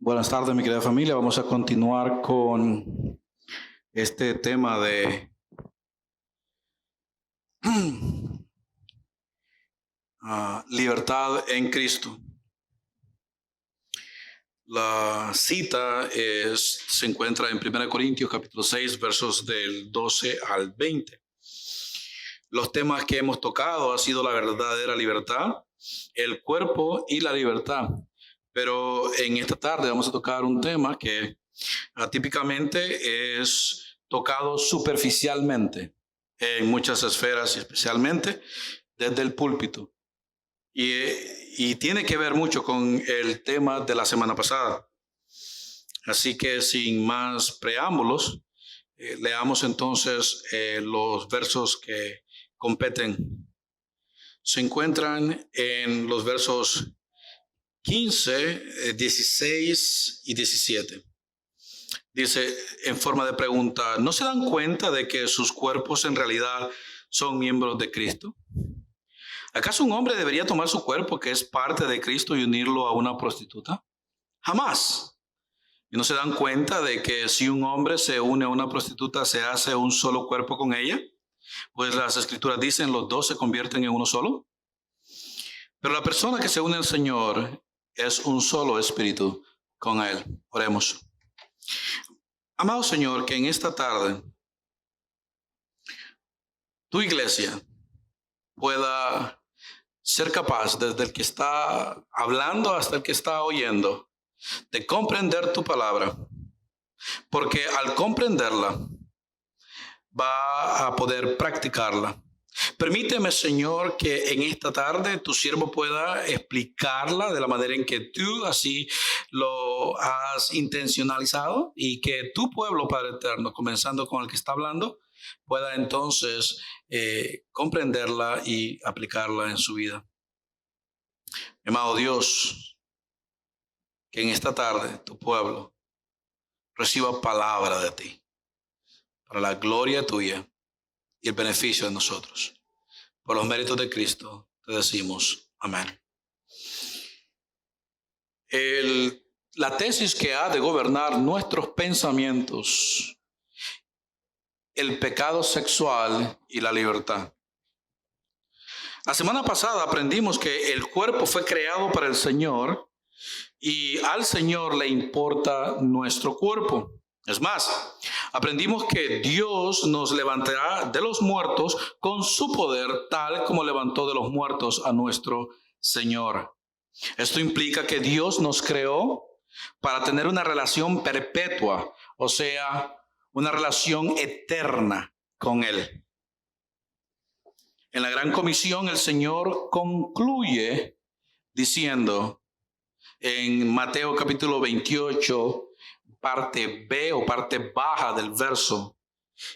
Buenas tardes, mi querida familia. Vamos a continuar con este tema de libertad en Cristo. La cita se encuentra en 1 Corintios capítulo 6, versos del 12 al 20. Los temas que hemos tocado han sido la verdadera libertad, el cuerpo y la libertad. Pero en esta tarde vamos a tocar un tema que típicamente es tocado superficialmente en muchas esferas, especialmente desde el púlpito. Y tiene que ver mucho con el tema de la semana pasada. Así que sin más preámbulos, leamos entonces los versos que competen. Se encuentran en los versos 15, 16 y 17. Dice en forma de pregunta: ¿no se dan cuenta de que sus cuerpos en realidad son miembros de Cristo? ¿Acaso un hombre debería tomar su cuerpo, que es parte de Cristo, y unirlo a una prostituta? Jamás. ¿Y no se dan cuenta de que si un hombre se une a una prostituta, se hace un solo cuerpo con ella? Pues las Escrituras dicen: los dos se convierten en uno solo. Pero la persona que se une al Señor es un solo espíritu con Él. Oremos. Amado Señor, que en esta tarde tu iglesia pueda ser capaz, desde el que está hablando hasta el que está oyendo, de comprender tu palabra, porque al comprenderla va a poder practicarla. Permíteme, Señor, que en esta tarde tu siervo pueda explicarla de la manera en que tú así lo has intencionalizado, y que tu pueblo, Padre eterno, comenzando con el que está hablando, pueda entonces comprenderla y aplicarla en su vida. Amado Dios, que en esta tarde tu pueblo reciba palabra de ti, para la gloria tuya y el beneficio de nosotros. Por los méritos de Cristo te decimos amén. La tesis que ha de gobernar nuestros pensamientos: el pecado sexual y la libertad. La semana pasada aprendimos que el cuerpo fue creado para el Señor, y al Señor le importa nuestro cuerpo. Es más, aprendimos que Dios nos levantará de los muertos con su poder, tal como levantó de los muertos a nuestro Señor. Esto implica que Dios nos creó para tener una relación perpetua, o sea, una relación eterna con Él. En la Gran Comisión, el Señor concluye diciendo en Mateo capítulo 28, parte B o parte baja del verso: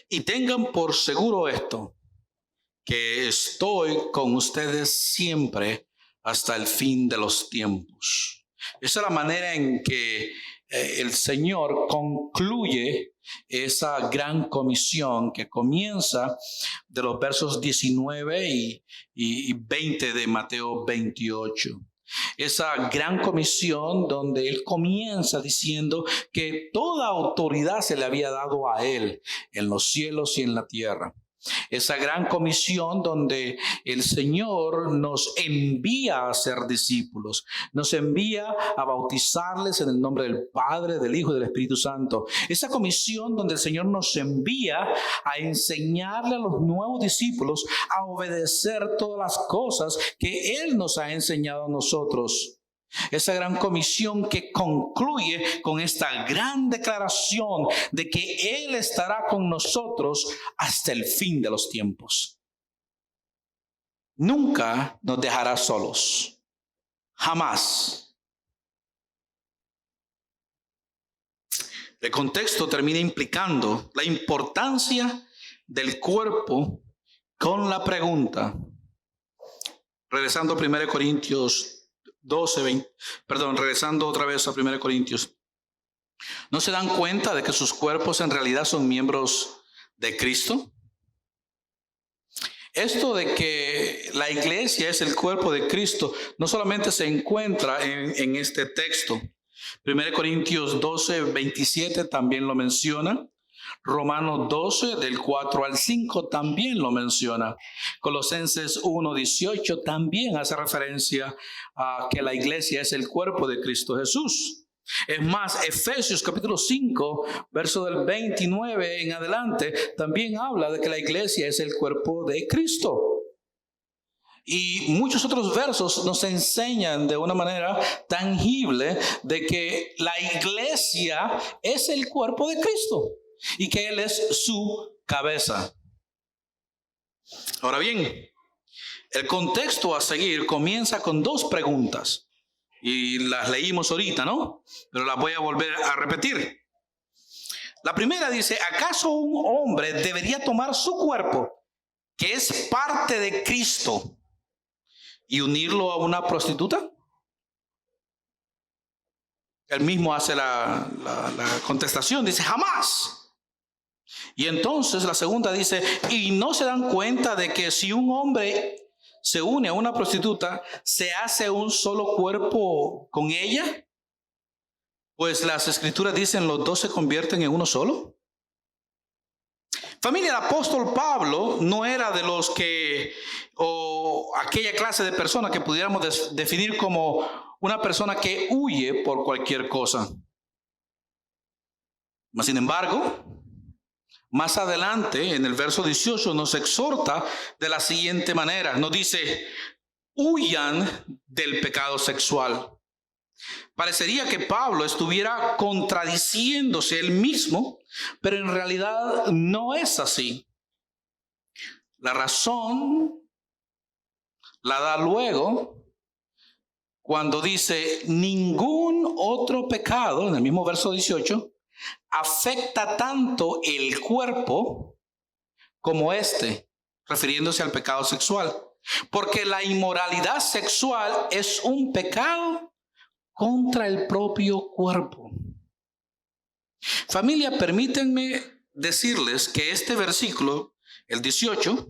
y tengan por seguro esto, que estoy con ustedes siempre hasta el fin de los tiempos. Esa es la manera en que el Señor concluye esa gran comisión, que comienza de los versos 19 y 20 de Mateo 28. Esa gran comisión donde Él comienza diciendo que toda autoridad se le había dado a Él en los cielos y en la tierra. Esa gran comisión donde el Señor nos envía a ser discípulos, nos envía a bautizarles en el nombre del Padre, del Hijo y del Espíritu Santo. Esa comisión donde el Señor nos envía a enseñarle a los nuevos discípulos a obedecer todas las cosas que Él nos ha enseñado a nosotros. Esa gran comisión que concluye con esta gran declaración de que Él estará con nosotros hasta el fin de los tiempos. Nunca nos dejará solos. Jamás. El contexto termina implicando la importancia del cuerpo con la pregunta. Regresando a 1 Corintios 12, regresando otra vez a 1 Corintios. ¿No se dan cuenta de que sus cuerpos en realidad son miembros de Cristo? Esto de que la iglesia es el cuerpo de Cristo no solamente se encuentra en este texto, 1 Corintios 12, 27 también lo menciona. Romanos 12, del 4 al 5 también lo menciona. Colosenses 1, 18 también hace referencia a que la iglesia es el cuerpo de Cristo Jesús. Es más, Efesios capítulo 5, verso del 29 en adelante, también habla de que la iglesia es el cuerpo de Cristo. Y muchos otros versos nos enseñan de una manera tangible de que la iglesia es el cuerpo de Cristo y que Él es su cabeza. Ahora bien, el contexto a seguir comienza con dos preguntas. Y las leímos ahorita, ¿no? Pero las voy a volver a repetir. La primera dice, ¿acaso un hombre debería tomar su cuerpo, que es parte de Cristo, y unirlo a una prostituta? Él mismo hace la contestación, dice, jamás. Y entonces la segunda dice, ¿y no se dan cuenta de que si un hombre se une a una prostituta, se hace un solo cuerpo con ella? Pues las escrituras dicen, los dos se convierten en uno solo. Familia, el apóstol Pablo no era de los que, o aquella clase de persona que pudiéramos definir como una persona que huye por cualquier cosa. Mas, sin embargo, más adelante, en el verso 18, nos exhorta de la siguiente manera. Nos dice, huyan del pecado sexual. Parecería que Pablo estuviera contradiciéndose él mismo, pero en realidad no es así. La razón la da luego cuando dice, ningún otro pecado, en el mismo verso 18, afecta tanto el cuerpo como este, refiriéndose al pecado sexual. Porque la inmoralidad sexual es un pecado contra el propio cuerpo. Familia, permítanme decirles que este versículo, el 18,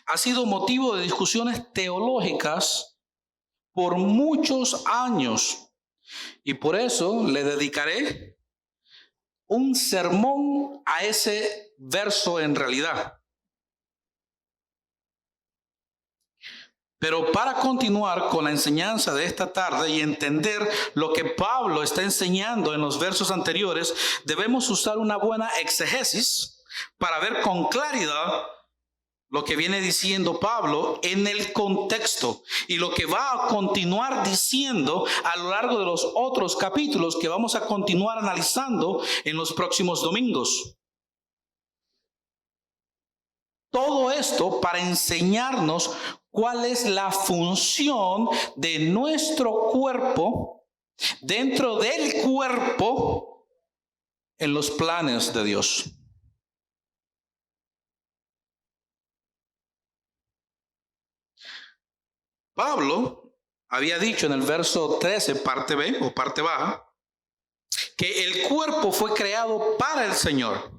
ha sido motivo de discusiones teológicas por muchos años. Y por eso le dedicaré un sermón a ese verso en realidad. Pero para continuar con la enseñanza de esta tarde y entender lo que Pablo está enseñando en los versos anteriores, debemos usar una buena exegesis para ver con claridad lo que viene diciendo Pablo en el contexto y lo que va a continuar diciendo a lo largo de los otros capítulos que vamos a continuar analizando en los próximos domingos. Todo esto para enseñarnos cuál es la función de nuestro cuerpo dentro del cuerpo en los planes de Dios. Pablo había dicho en el verso 13, parte B o parte baja, que el cuerpo fue creado para el Señor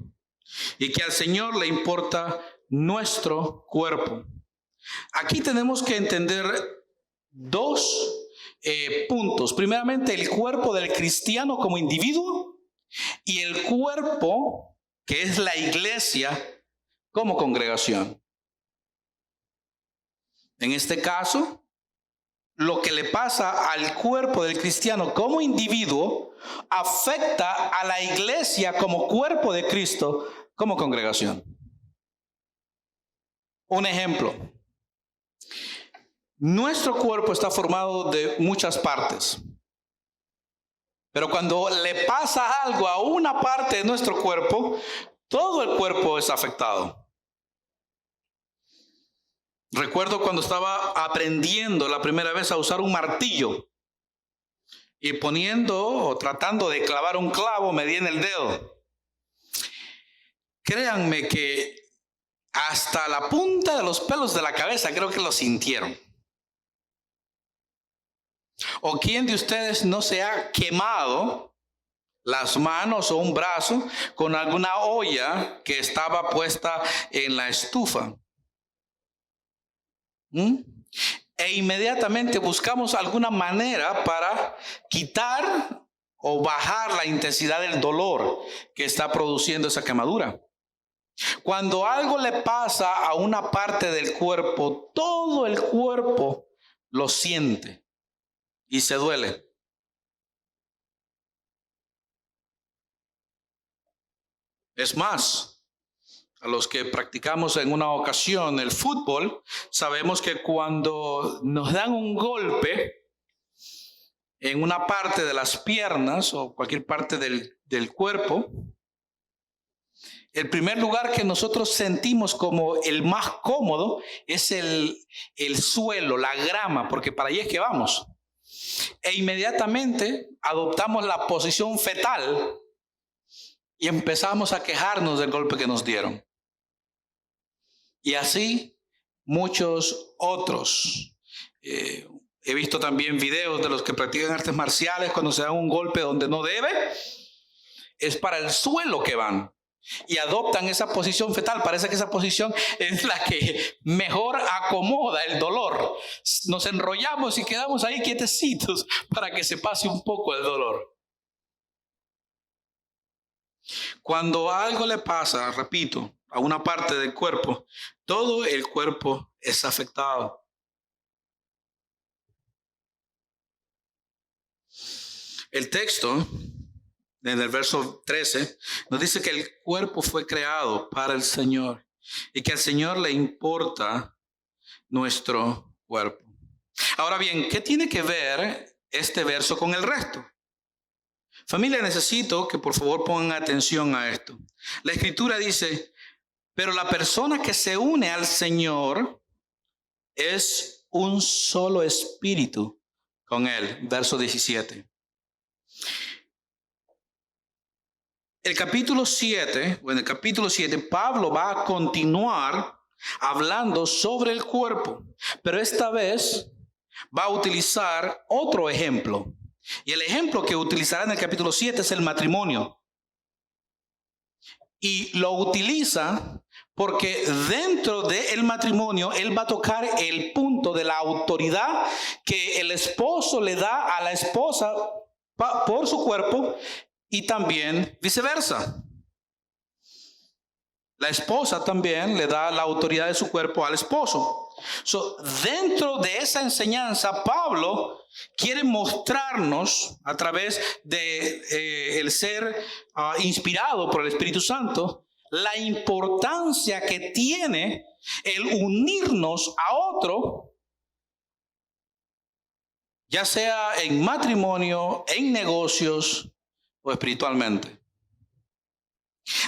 y que al Señor le importa nuestro cuerpo. Aquí tenemos que entender dos puntos. Primeramente, el cuerpo del cristiano como individuo y el cuerpo que es la iglesia como congregación. En este caso, lo que le pasa al cuerpo del cristiano como individuo afecta a la iglesia como cuerpo de Cristo como congregación. Un ejemplo. Nuestro cuerpo está formado de muchas partes. Pero cuando le pasa algo a una parte de nuestro cuerpo, todo el cuerpo es afectado. Recuerdo cuando estaba aprendiendo la primera vez a usar un martillo y poniendo o tratando de clavar un clavo me di en el dedo. Créanme que hasta la punta de los pelos de la cabeza creo que lo sintieron. ¿O quién de ustedes no se ha quemado las manos o un brazo con alguna olla que estaba puesta en la estufa? E inmediatamente buscamos alguna manera para quitar o bajar la intensidad del dolor que está produciendo esa quemadura. Cuando algo le pasa a una parte del cuerpo, todo el cuerpo lo siente y se duele. Es más, a los que practicamos en una ocasión el fútbol, sabemos que cuando nos dan un golpe en una parte de las piernas o cualquier parte del cuerpo, el primer lugar que nosotros sentimos como el más cómodo es el suelo, la grama, porque para allí es que vamos. E inmediatamente adoptamos la posición fetal y empezamos a quejarnos del golpe que nos dieron. Y así muchos otros. He visto también videos de los que practican artes marciales cuando se dan un golpe donde no debe. Es para el suelo que van. Y adoptan esa posición fetal. Parece que esa posición es la que mejor acomoda el dolor. Nos enrollamos y quedamos ahí quietecitos para que se pase un poco el dolor. Cuando algo le pasa, repito, a una parte del cuerpo, todo el cuerpo es afectado. El texto, en el verso 13, nos dice que el cuerpo fue creado para el Señor y que al Señor le importa nuestro cuerpo. Ahora bien, ¿qué tiene que ver este verso con el resto? Familia, necesito que por favor pongan atención a esto. La Escritura dice, pero la persona que se une al Señor es un solo espíritu con Él. Verso 17. En el capítulo 7, Pablo va a continuar hablando sobre el cuerpo, pero esta vez va a utilizar otro ejemplo. Y el ejemplo que utilizará en el capítulo 7 es el matrimonio. Y lo utiliza porque dentro del matrimonio él va a tocar el punto de la autoridad que el esposo le da a la esposa por su cuerpo y también viceversa. La esposa también le da la autoridad de su cuerpo al esposo. Dentro de esa enseñanza, Pablo quiere mostrarnos a través de el ser inspirado por el Espíritu Santo la importancia que tiene el unirnos a otro, ya sea en matrimonio, en negocios o espiritualmente.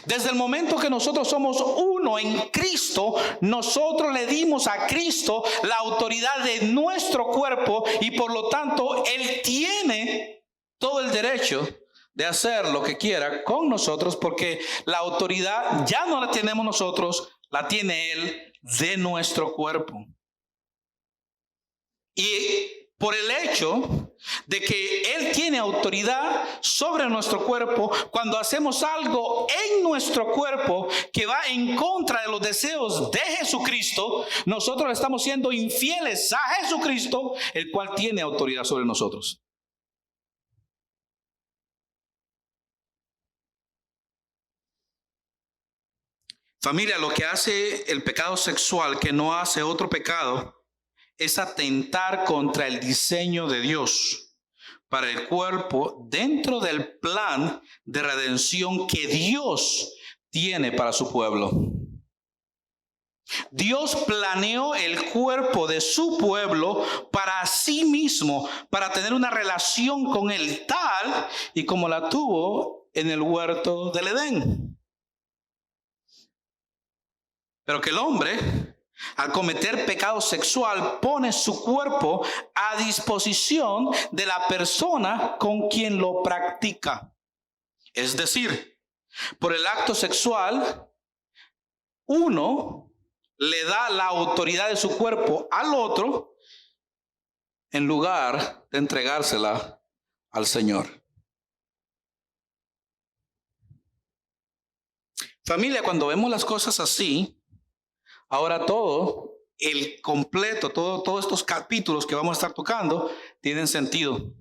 Desde el momento que nosotros somos uno en Cristo, nosotros le dimos a Cristo la autoridad de nuestro cuerpo y por lo tanto Él tiene todo el derecho de hacer lo que quiera con nosotros, porque la autoridad ya no la tenemos nosotros, la tiene Él de nuestro cuerpo. Y por el hecho de que Él tiene autoridad sobre nuestro cuerpo, cuando hacemos algo en nuestro cuerpo que va en contra de los deseos de Jesucristo, nosotros estamos siendo infieles a Jesucristo, el cual tiene autoridad sobre nosotros. Familia, lo que hace el pecado sexual, que no hace otro pecado, es atentar contra el diseño de Dios para el cuerpo dentro del plan de redención que Dios tiene para su pueblo. Dios planeó el cuerpo de su pueblo para sí mismo, para tener una relación con él tal y como la tuvo en el huerto del Edén. Pero que el hombre, al cometer pecado sexual, pone su cuerpo a disposición de la persona con quien lo practica. Es decir, por el acto sexual, uno le da la autoridad de su cuerpo al otro en lugar de entregársela al Señor. Familia, cuando vemos las cosas así, ahora todo el completo, todos estos capítulos que vamos a estar tocando tienen sentido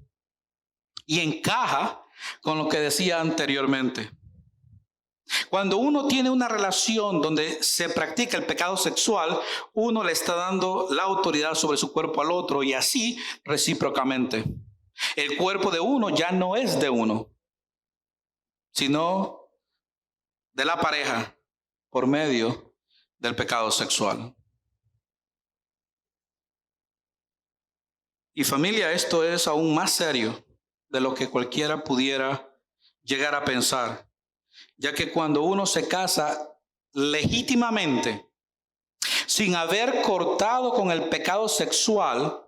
y encaja con lo que decía anteriormente. Cuando uno tiene una relación donde se practica el pecado sexual, uno le está dando la autoridad sobre su cuerpo al otro y así recíprocamente. El cuerpo de uno ya no es de uno, sino de la pareja por medio del pecado sexual. Y familia, esto es aún más serio de lo que cualquiera pudiera llegar a pensar, ya que cuando uno se casa legítimamente, sin haber cortado con el pecado sexual,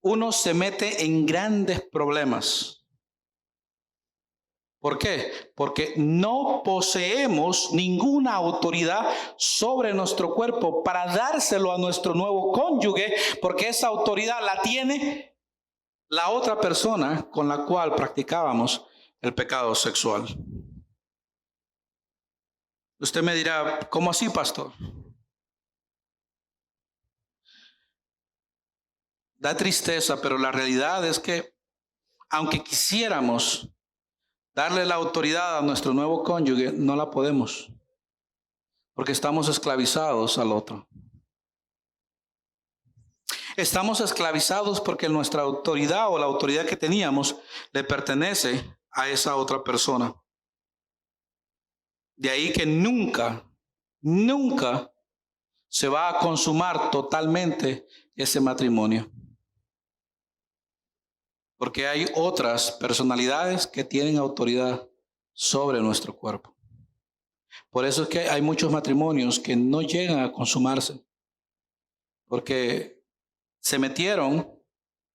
uno se mete en grandes problemas. ¿Por qué? Porque no poseemos ninguna autoridad sobre nuestro cuerpo para dárselo a nuestro nuevo cónyuge, porque esa autoridad la tiene la otra persona con la cual practicábamos el pecado sexual. Usted me dirá, ¿cómo así, pastor? Da tristeza, pero la realidad es que aunque quisiéramos darle la autoridad a nuestro nuevo cónyuge, no la podemos, porque estamos esclavizados al otro. Estamos esclavizados porque nuestra autoridad o la autoridad que teníamos le pertenece a esa otra persona. De ahí que nunca se va a consumar totalmente ese matrimonio. Porque hay otras personalidades que tienen autoridad sobre nuestro cuerpo. Por eso es que hay muchos matrimonios que no llegan a consumarse. Porque se metieron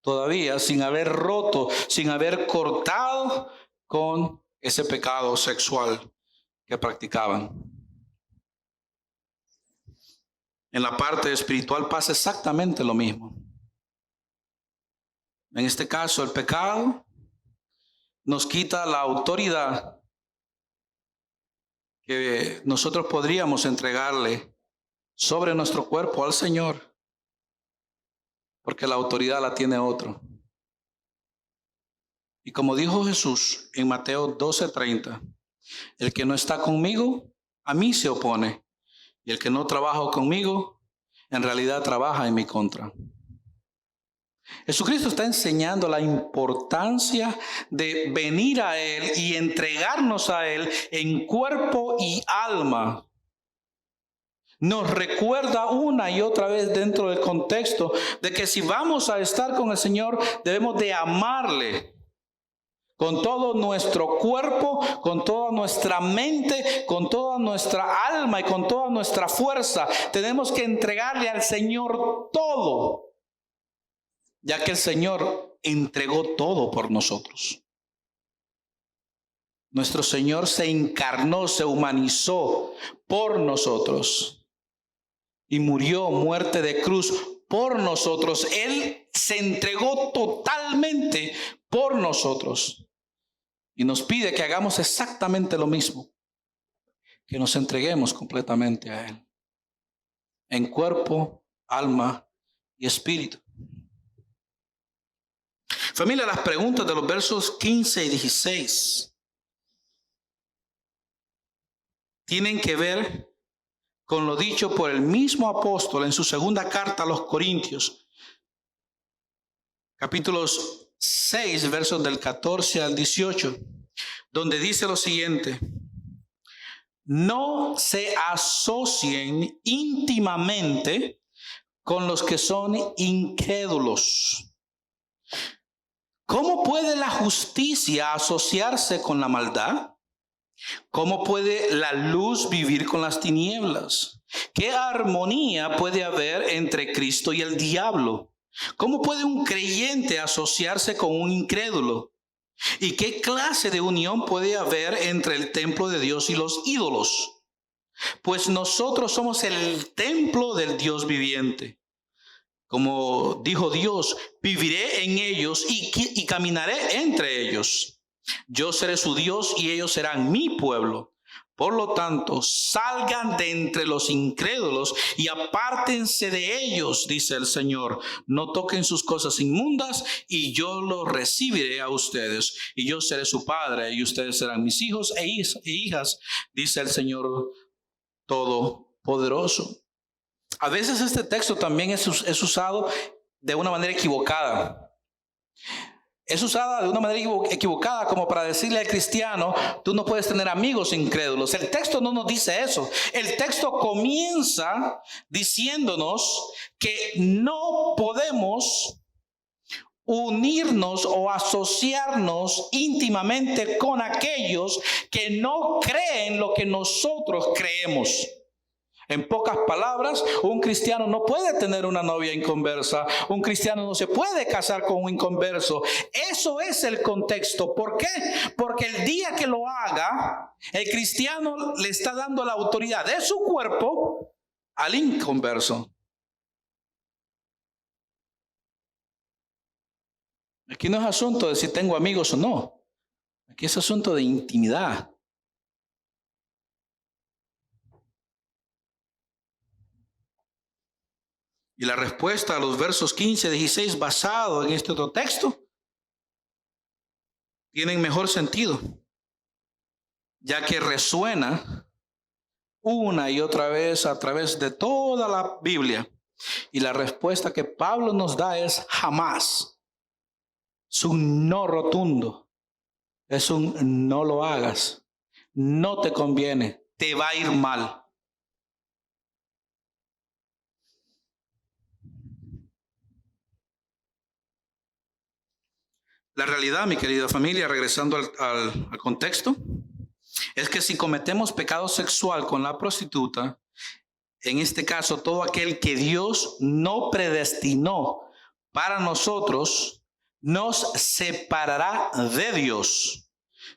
todavía sin haber roto, sin haber cortado con ese pecado sexual que practicaban. En la parte espiritual pasa exactamente lo mismo. En este caso, el pecado nos quita la autoridad que nosotros podríamos entregarle sobre nuestro cuerpo al Señor, porque la autoridad la tiene otro. Y como dijo Jesús en Mateo 12:30, el que no está conmigo, a mí se opone, y el que no trabaja conmigo, en realidad trabaja en mi contra. Jesucristo está enseñando la importancia de venir a Él y entregarnos a Él en cuerpo y alma. Nos recuerda una y otra vez dentro del contexto de que si vamos a estar con el Señor, debemos de amarle con todo nuestro cuerpo, con toda nuestra mente, con toda nuestra alma y con toda nuestra fuerza. Tenemos que entregarle al Señor todo, ya que el Señor entregó todo por nosotros. Nuestro Señor se encarnó, se humanizó por nosotros y murió muerte de cruz por nosotros. Él se entregó totalmente por nosotros y nos pide que hagamos exactamente lo mismo, que nos entreguemos completamente a Él, en cuerpo, alma y espíritu. Familia, las preguntas de los versos 15 y 16 tienen que ver con lo dicho por el mismo apóstol en su segunda carta a los Corintios, capítulos 6, versos del 14 al 18, donde dice lo siguiente: no se asocien íntimamente con los que son incrédulos. ¿Cómo puede la justicia asociarse con la maldad? ¿Cómo puede la luz vivir con las tinieblas? ¿Qué armonía puede haber entre Cristo y el diablo? ¿Cómo puede un creyente asociarse con un incrédulo? ¿Y qué clase de unión puede haber entre el templo de Dios y los ídolos? Pues nosotros somos el templo del Dios viviente. Como dijo Dios, viviré en ellos y caminaré entre ellos. Yo seré su Dios y ellos serán mi pueblo. Por lo tanto, salgan de entre los incrédulos y apártense de ellos, dice el Señor. No toquen sus cosas inmundas y yo los recibiré a ustedes. Y yo seré su padre y ustedes serán mis hijos e hijas, dice el Señor Todopoderoso. A veces este texto también es usado de una manera equivocada. Es usada de una manera equivocada como para decirle al cristiano, tú no puedes tener amigos incrédulos. El texto no nos dice eso. El texto comienza diciéndonos que no podemos unirnos o asociarnos íntimamente con aquellos que no creen lo que nosotros creemos. En pocas palabras, un cristiano no puede tener una novia inconversa, un cristiano no se puede casar con un inconverso. Eso es el contexto. ¿Por qué? Porque el día que lo haga, el cristiano le está dando la autoridad de su cuerpo al inconverso. Aquí no es asunto de si tengo amigos o no. Aquí es asunto de intimidad. Y la respuesta a los versos 15 y 16 basado en este otro texto tienen mejor sentido, ya que resuena una y otra vez a través de toda la Biblia. Y la respuesta que Pablo nos da es jamás. Es un no rotundo. Es un no lo hagas. No te conviene. Te va a ir mal. La realidad, mi querida familia, regresando al contexto, es que si cometemos pecado sexual con la prostituta, en este caso todo aquel que Dios no predestinó para nosotros, nos separará de Dios,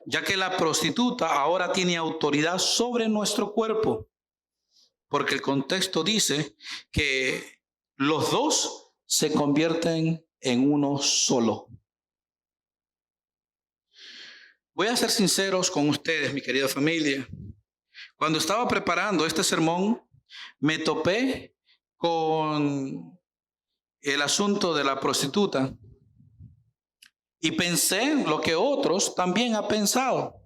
ya que la prostituta ahora tiene autoridad sobre nuestro cuerpo, porque el contexto dice que los dos se convierten en uno solo. Voy a ser sinceros con ustedes, mi querida familia. Cuando estaba preparando este sermón, me topé con el asunto de la prostituta y pensé lo que otros también han pensado.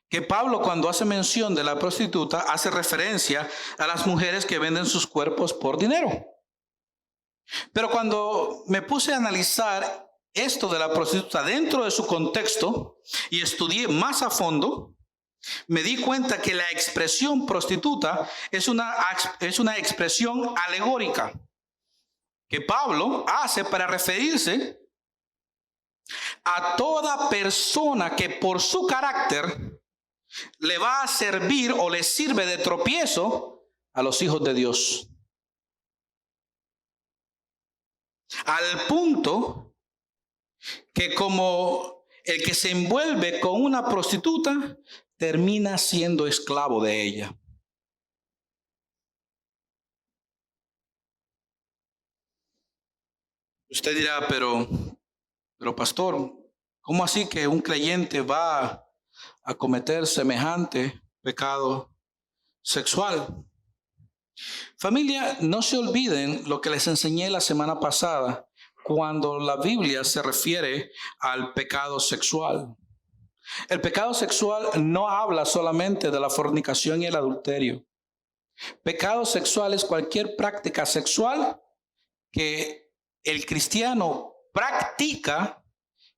Que Pablo, cuando hace mención de la prostituta, hace referencia a las mujeres que venden sus cuerpos por dinero. Pero cuando me puse a analizar esto de la prostituta dentro de su contexto y estudié más a fondo, me di cuenta que la expresión prostituta es una expresión alegórica que Pablo hace para referirse a toda persona que por su carácter le va a servir o le sirve de tropiezo a los hijos de Dios. Al punto que como el que se envuelve con una prostituta termina siendo esclavo de ella. Usted dirá, pero pastor, ¿cómo así que un creyente va a cometer semejante pecado sexual? Familia, no se olviden lo que les enseñé la semana pasada cuando la Biblia se refiere al pecado sexual. El pecado sexual no habla solamente de la fornicación y el adulterio. Pecado sexual es cualquier práctica sexual que el cristiano practica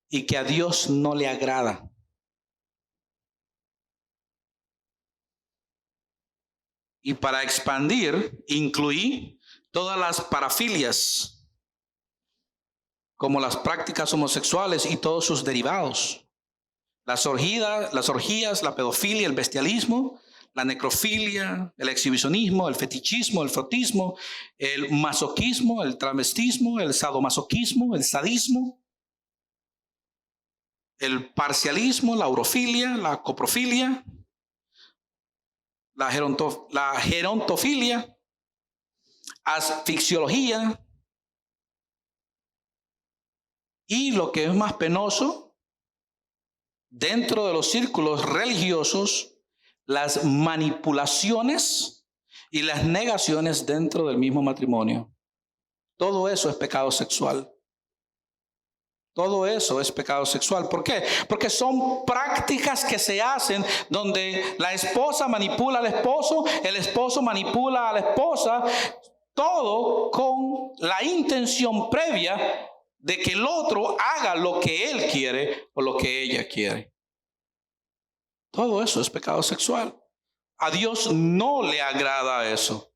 y que a Dios no le agrada. Y para expandir, incluí todas las parafilias, como las prácticas homosexuales y todos sus derivados. Las orgías, la pedofilia, el bestialismo, la necrofilia, el exhibicionismo, el fetichismo, el frotismo, el masoquismo, el travestismo, el sadomasoquismo, el sadismo, el parcialismo, la urofilia, la coprofilia, la gerontofilia, asfixiología y lo que es más penoso, dentro de los círculos religiosos, las manipulaciones y las negaciones dentro del mismo matrimonio. Todo eso es pecado sexual. Todo eso es pecado sexual. ¿Por qué? Porque son prácticas que se hacen donde la esposa manipula al esposo, el esposo manipula a la esposa, todo con la intención previa de que el otro haga lo que él quiere o lo que ella quiere. Todo eso es pecado sexual. A Dios no le agrada eso.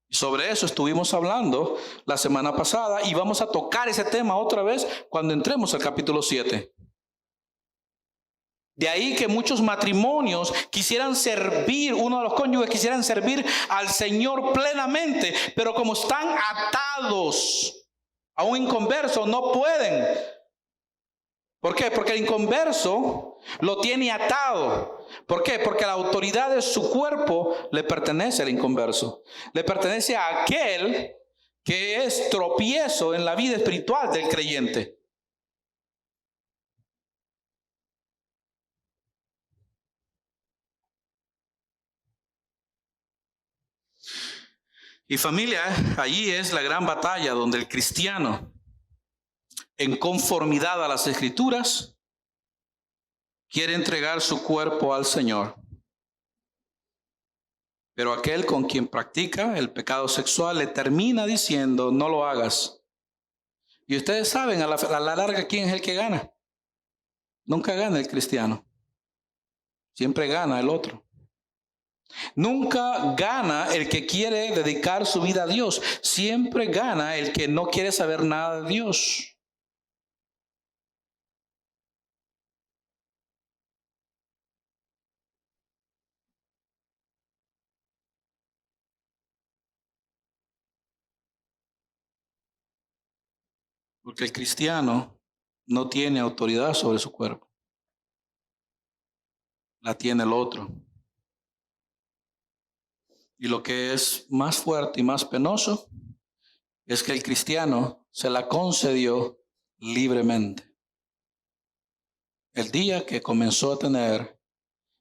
Y sobre eso estuvimos hablando la semana pasada y vamos a tocar ese tema otra vez cuando entremos al capítulo 7. De ahí que muchos matrimonios quisieran servir, uno de los cónyuges quisieran servir al Señor plenamente, pero como están atados a un inconverso, no pueden. ¿Por qué? Porque el inconverso lo tiene atado. ¿Por qué? Porque la autoridad de su cuerpo le pertenece al inconverso. Le pertenece a aquel que es tropiezo en la vida espiritual del creyente. Y familia, allí es la gran batalla donde el cristiano, en conformidad a las Escrituras, quiere entregar su cuerpo al Señor. Pero aquel con quien practica el pecado sexual le termina diciendo, no lo hagas. Y ustedes saben a la larga quién es el que gana. Nunca gana el cristiano. Siempre gana el otro. Nunca gana el que quiere dedicar su vida a Dios. Siempre gana el que no quiere saber nada de Dios. Porque el cristiano no tiene autoridad sobre su cuerpo. La tiene el otro. Y lo que es más fuerte y más penoso es que el cristiano se la concedió libremente. El día que comenzó a tener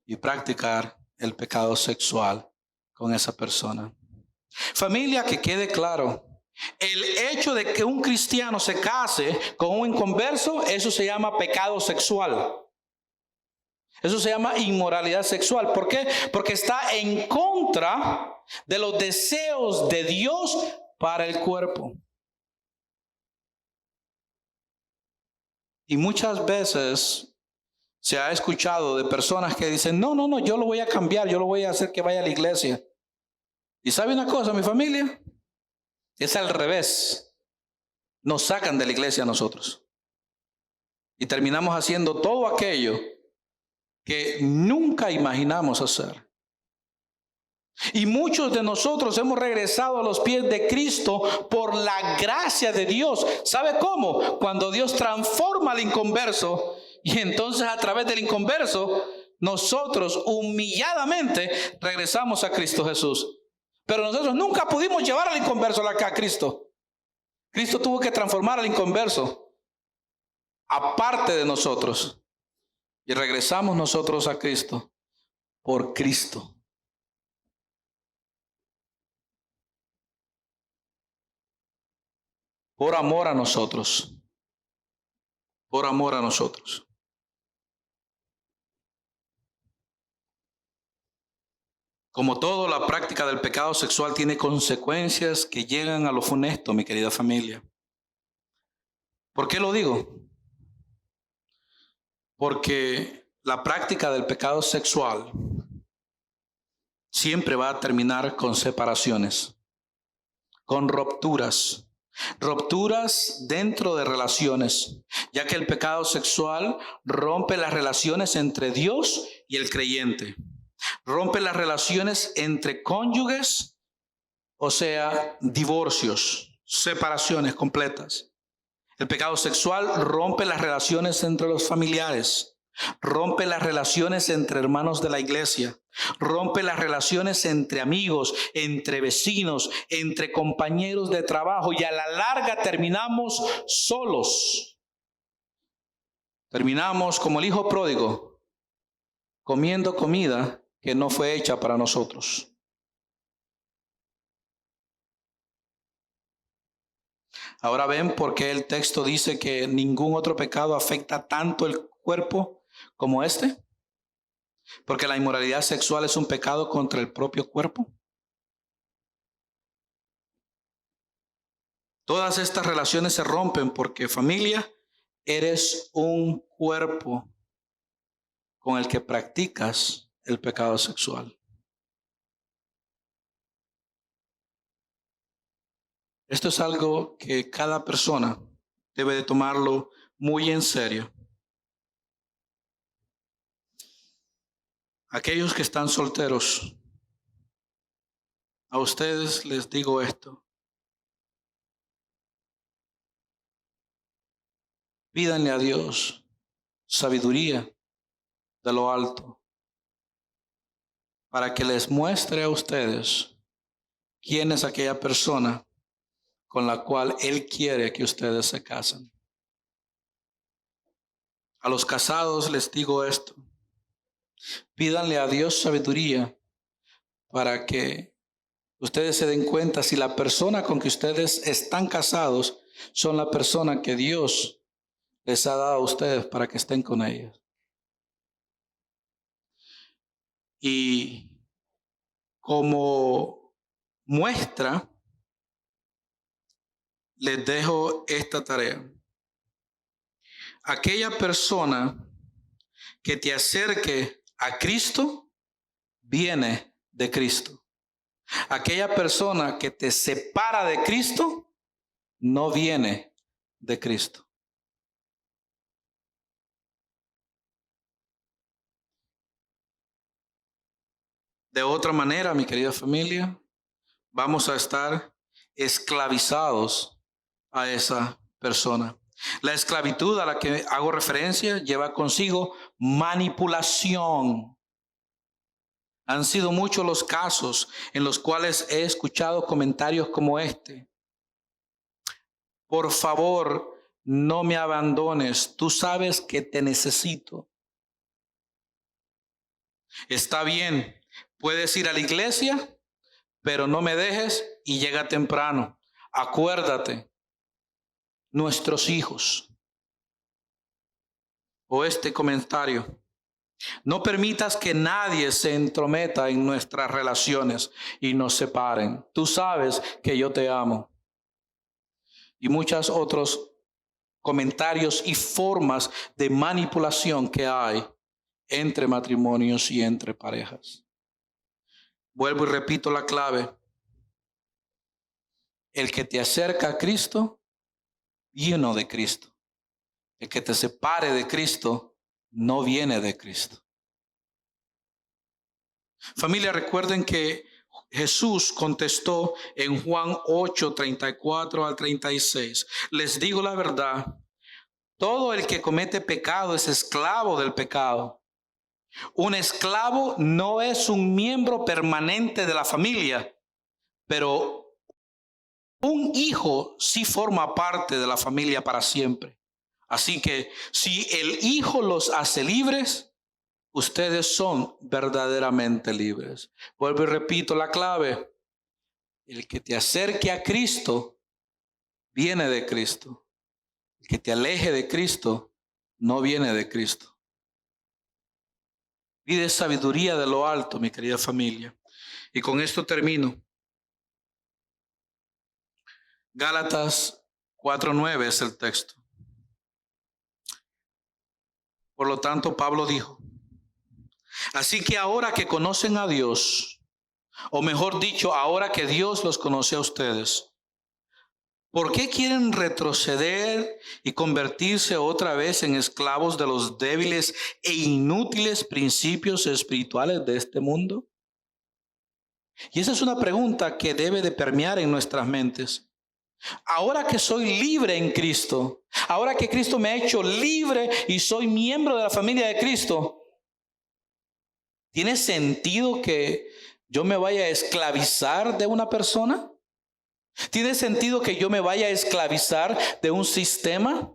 y practicar el pecado sexual con esa persona. Familia, que quede claro, el hecho de que un cristiano se case con un inconverso, eso se llama pecado sexual. Eso se llama inmoralidad sexual. ¿Por qué? Porque está en contra de los deseos de Dios para el cuerpo. Y muchas veces se ha escuchado de personas que dicen, no, yo lo voy a cambiar, yo lo voy a hacer que vaya a la iglesia. ¿Y sabe una cosa, mi familia? Es al revés. Nos sacan de la iglesia a nosotros. Y terminamos haciendo todo aquello que nunca imaginamos hacer. Y muchos de nosotros hemos regresado a los pies de Cristo por la gracia de Dios. ¿Sabe cómo? Cuando Dios transforma al inconverso y entonces a través del inconverso nosotros humilladamente regresamos a Cristo Jesús. Pero nosotros nunca pudimos llevar al inconverso acá a Cristo. Cristo tuvo que transformar al inconverso aparte de nosotros. Y regresamos nosotros a Cristo por Cristo. Por amor a nosotros. Por amor a nosotros. Como todo, la práctica del pecado sexual tiene consecuencias que llegan a lo funesto, mi querida familia. ¿Por qué lo digo? Porque la práctica del pecado sexual siempre va a terminar con separaciones, con rupturas. Rupturas dentro de relaciones, ya que el pecado sexual rompe las relaciones entre Dios y el creyente. Rompe las relaciones entre cónyuges, o sea, divorcios, separaciones completas. El pecado sexual rompe las relaciones entre los familiares, rompe las relaciones entre hermanos de la iglesia, rompe las relaciones entre amigos, entre vecinos, entre compañeros de trabajo y a la larga terminamos solos. Terminamos como el hijo pródigo, comiendo comida que no fue hecha para nosotros. Ahora ven por qué el texto dice que ningún otro pecado afecta tanto el cuerpo como este. Porque la inmoralidad sexual es un pecado contra el propio cuerpo. Todas estas relaciones se rompen porque, familia, eres un cuerpo con el que practicas el pecado sexual. Esto es algo que cada persona debe de tomarlo muy en serio. Aquellos que están solteros, a ustedes les digo esto. Pídanle a Dios sabiduría de lo alto para que les muestre a ustedes quién es aquella persona con la cual Él quiere que ustedes se casen. A los casados les digo esto. Pídanle a Dios sabiduría para que ustedes se den cuenta si la persona con que ustedes están casados son la persona que Dios les ha dado a ustedes para que estén con ellas. Y como muestra, les dejo esta tarea. Aquella persona que te acerque a Cristo viene de Cristo. Aquella persona que te separa de Cristo no viene de Cristo. De otra manera, mi querida familia, vamos a estar esclavizados a esa persona. La esclavitud a la que hago referencia lleva consigo manipulación. Han sido muchos los casos en los cuales he escuchado comentarios como este. Por favor, no me abandones. Tú sabes que te necesito. Está bien, puedes ir a la iglesia, pero no me dejes y llega temprano. Acuérdate, nuestros hijos. O este comentario. No permitas que nadie se entrometa en nuestras relaciones y nos separen. Tú sabes que yo te amo. Y muchos otros comentarios y formas de manipulación que hay entre matrimonios y entre parejas. Vuelvo y repito la clave. El que te acerca a Cristo, viene de Cristo. El que te separe de Cristo, no viene de Cristo. Familia, recuerden que Jesús contestó en Juan 8, 34 al 36. Les digo la verdad, todo el que comete pecado es esclavo del pecado. Un esclavo no es un miembro permanente de la familia, pero un hijo sí forma parte de la familia para siempre. Así que si el Hijo los hace libres, ustedes son verdaderamente libres. Vuelvo y repito la clave. El que te acerque a Cristo, viene de Cristo. El que te aleje de Cristo, no viene de Cristo. Pide sabiduría de lo alto, mi querida familia. Y con esto termino. Gálatas 4:9 es el texto. Por lo tanto, Pablo dijo, así que ahora que conocen a Dios, o mejor dicho, ahora que Dios los conoce a ustedes, ¿por qué quieren retroceder y convertirse otra vez en esclavos de los débiles e inútiles principios espirituales de este mundo? Y esa es una pregunta que debe de permear en nuestras mentes. Ahora que soy libre en Cristo, ahora que Cristo me ha hecho libre y soy miembro de la familia de Cristo, ¿tiene sentido que yo me vaya a esclavizar de una persona? ¿Tiene sentido que yo me vaya a esclavizar de un sistema?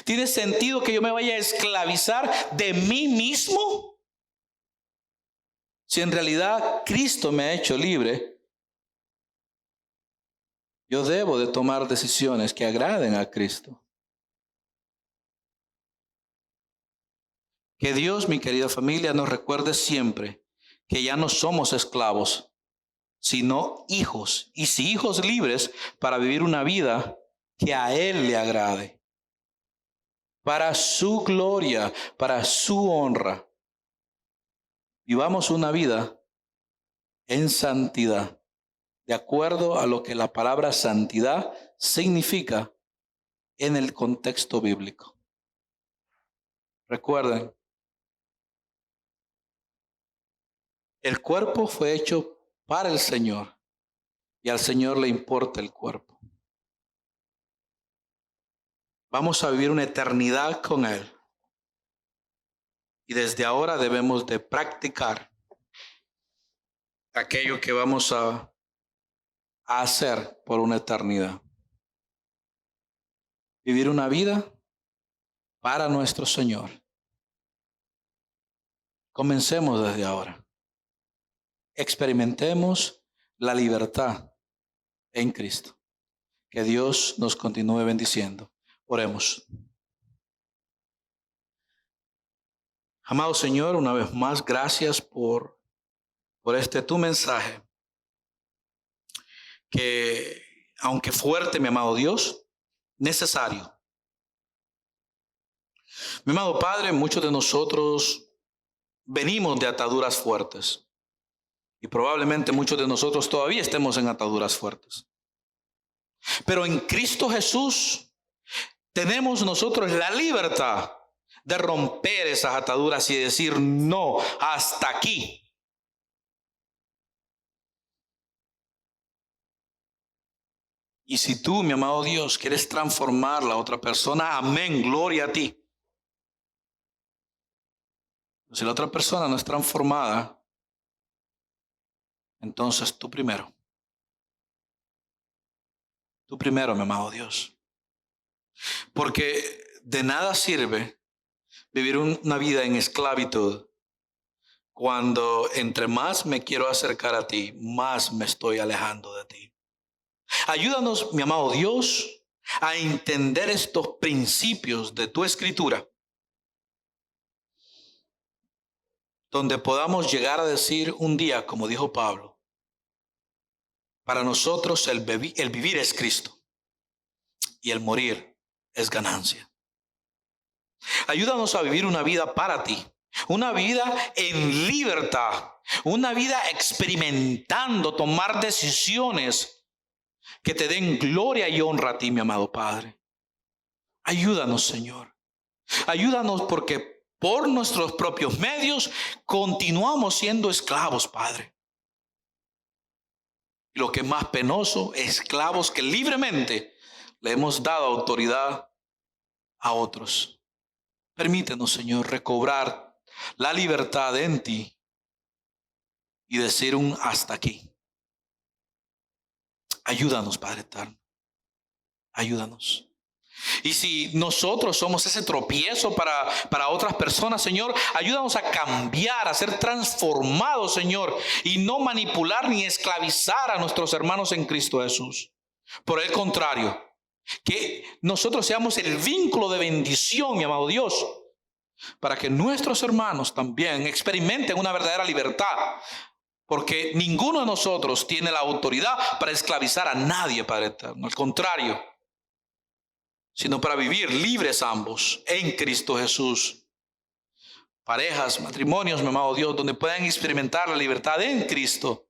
¿Tiene sentido que yo me vaya a esclavizar de mí mismo? Si en realidad Cristo me ha hecho libre, yo debo de tomar decisiones que agraden a Cristo. Que Dios, mi querida familia, nos recuerde siempre que ya no somos esclavos, sino hijos. Y si hijos libres para vivir una vida que a Él le agrade. Para su gloria, para su honra. Vivamos una vida en santidad, de acuerdo a lo que la palabra santidad significa en el contexto bíblico. Recuerden, el cuerpo fue hecho para el Señor y al Señor le importa el cuerpo. Vamos a vivir una eternidad con Él y desde ahora debemos de practicar aquello que vamos a hacer por una eternidad. Vivir una vida para nuestro Señor. Comencemos desde ahora. Experimentemos la libertad en Cristo. Que Dios nos continúe bendiciendo. Oremos. Amado Señor, una vez más, gracias por este tu mensaje. Que, aunque fuerte, mi amado Dios, necesario. Mi amado Padre, muchos de nosotros venimos de ataduras fuertes. Y probablemente muchos de nosotros todavía estemos en ataduras fuertes. Pero en Cristo Jesús tenemos nosotros la libertad de romper esas ataduras y decir no, hasta aquí. Y si tú, mi amado Dios, quieres transformar a la otra persona, amén, gloria a ti. Si la otra persona no es transformada, entonces tú primero. Tú primero, mi amado Dios. Porque de nada sirve vivir una vida en esclavitud cuando entre más me quiero acercar a ti, más me estoy alejando de ti. Ayúdanos, mi amado Dios, a entender estos principios de tu escritura, donde podamos llegar a decir un día, como dijo Pablo, para nosotros el vivir es Cristo y el morir es ganancia. Ayúdanos a vivir una vida para ti, una vida en libertad, una vida experimentando, tomar decisiones que te den gloria y honra a ti, mi amado Padre. Ayúdanos, Señor. Ayúdanos porque por nuestros propios medios continuamos siendo esclavos, Padre. Y lo que es más penoso, esclavos que libremente le hemos dado autoridad a otros. Permítenos, Señor, recobrar la libertad en ti y decir un hasta aquí. Ayúdanos, Padre eterno. Ayúdanos. Y si nosotros somos ese tropiezo para otras personas, Señor, ayúdanos a cambiar, a ser transformados, Señor, y no manipular ni esclavizar a nuestros hermanos en Cristo Jesús. Por el contrario, que nosotros seamos el vínculo de bendición, mi amado Dios, para que nuestros hermanos también experimenten una verdadera libertad. Porque ninguno de nosotros tiene la autoridad para esclavizar a nadie, Padre eterno. Al contrario, sino para vivir libres ambos en Cristo Jesús. Parejas, matrimonios, mi amado Dios, donde puedan experimentar la libertad en Cristo.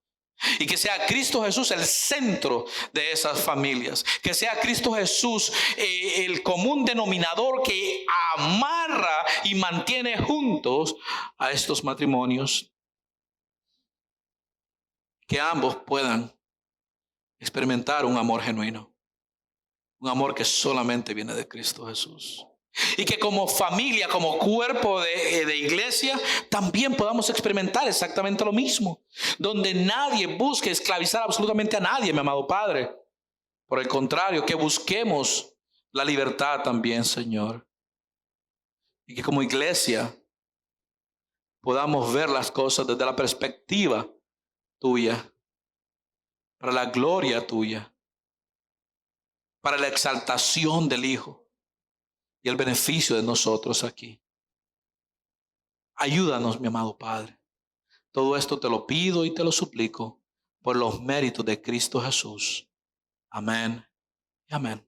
Y que sea Cristo Jesús el centro de esas familias. Que sea Cristo Jesús el común denominador que amarra y mantiene juntos a estos matrimonios. Que ambos puedan experimentar un amor genuino. Un amor que solamente viene de Cristo Jesús. Y que como familia, como cuerpo de iglesia, también podamos experimentar exactamente lo mismo. Donde nadie busque esclavizar absolutamente a nadie, mi amado Padre. Por el contrario, que busquemos la libertad también, Señor. Y que como iglesia podamos ver las cosas desde la perspectiva tuya, para la gloria tuya, para la exaltación del Hijo y el beneficio de nosotros aquí. Ayúdanos, mi amado Padre. Todo esto te lo pido y te lo suplico por los méritos de Cristo Jesús. Amén y amén.